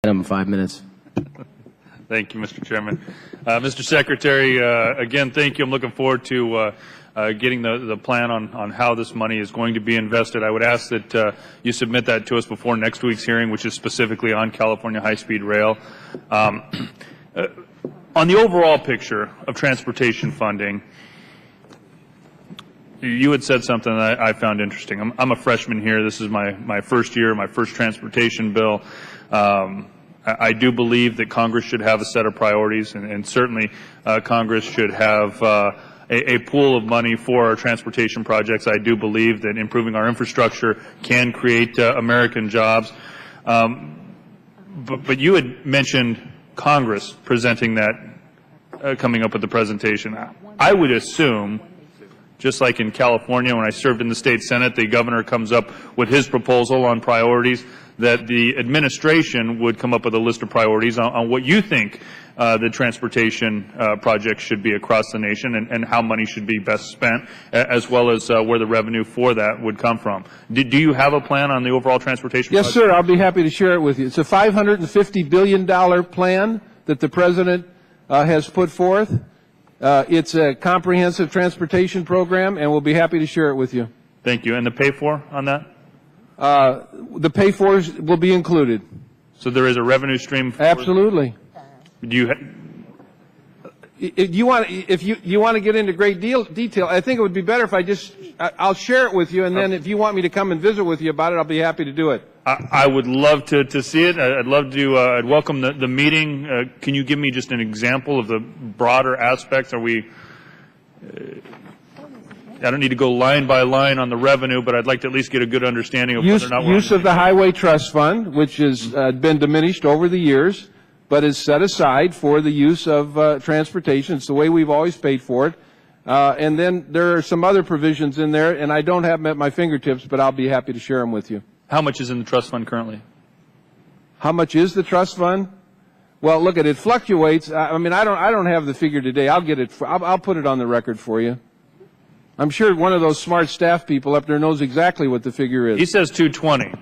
Item 5 minutes. Thank you, Mr. Chairman. Mr. Secretary, again, thank you. I'm looking forward to getting the plan on how this money is going to be invested. I would ask that you submit that to us before next week's hearing, which is specifically on California high-speed rail. On the overall picture of transportation funding, you had said something that I found interesting. I'm a freshman here. This is my first year, my first transportation bill. I do believe that Congress should have a set of priorities, and certainly Congress should have a pool of money for our transportation projects. I do believe that improving our infrastructure can create American jobs. But you had mentioned Congress presenting that, coming up with the presentation. I would assume, just like in California when I served in the state Senate, the governor comes up with his proposal on priorities, that the administration would come up with a list of priorities on what you think the transportation projects should be across the nation, and how money should be best spent, as well as where the revenue for that would come from. Do you have a plan on the overall transportation project? Yes, sir. I'll be happy to share it with you. It's a $550 billion plan that the President has put forth. It's a comprehensive transportation program, and we'll be happy to share it with you. Thank you. And the pay for on that? The pay for will be included. So there is a revenue stream? Absolutely. Do you if you want to get into great detail, I think it would be better if I'll share it with you, and then if you want me to come and visit with you about it, I'll be happy to do it. I would love to see it. I'd love to. I'd welcome the meeting. Can you give me just an example of the broader aspects? Are we? I don't need to go line by line on the revenue, but I'd like to at least get a good understanding of whether or not use of the Highway Trust Fund, which has been diminished over the years, but is set aside for the use of transportation. It's the way we've always paid for it. And then there are some other provisions in there, and I don't have them at my fingertips, but I'll be happy to share them with you. How much is in the trust fund currently? How much is the trust fund? Well, look, it fluctuates. I mean, I don't have the figure today. I'll get it. I'll put it on the record for you. I'm sure one of those smart staff people up there knows exactly what the figure is. He says 220.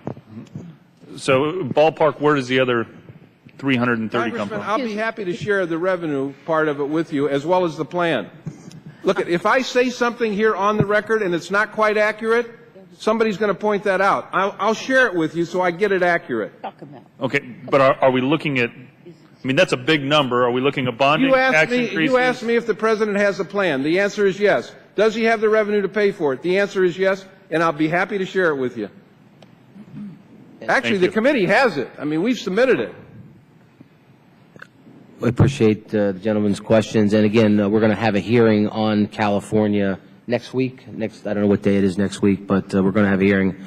So ballpark, where does the other 330 come from? I'll be happy to share the revenue part of it with you, as well as the plan. Look, if I say something here on the record and it's not quite accurate, somebody's going to point that out. I'll share it with you so I get it accurate. Okay, but are we looking at, I mean, that's a big number. Are we looking at bonding, tax increases? You asked me if the President has a plan. The answer is yes. Does he have the revenue to pay for it? The answer is yes, and I'll be happy to share it with you. Actually, the committee has it. I mean, we've submitted it. I appreciate the gentleman's questions. And again, we're going to have a hearing on California next week. I don't know what day it is next week, but we're going to have a hearing.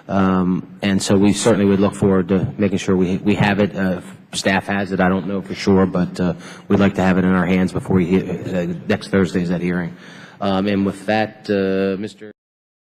And so we certainly would look forward to making sure we have it. Staff has it. I don't know for sure, but we'd like to have it in our hands before next Thursday's that hearing. And with that, Mr.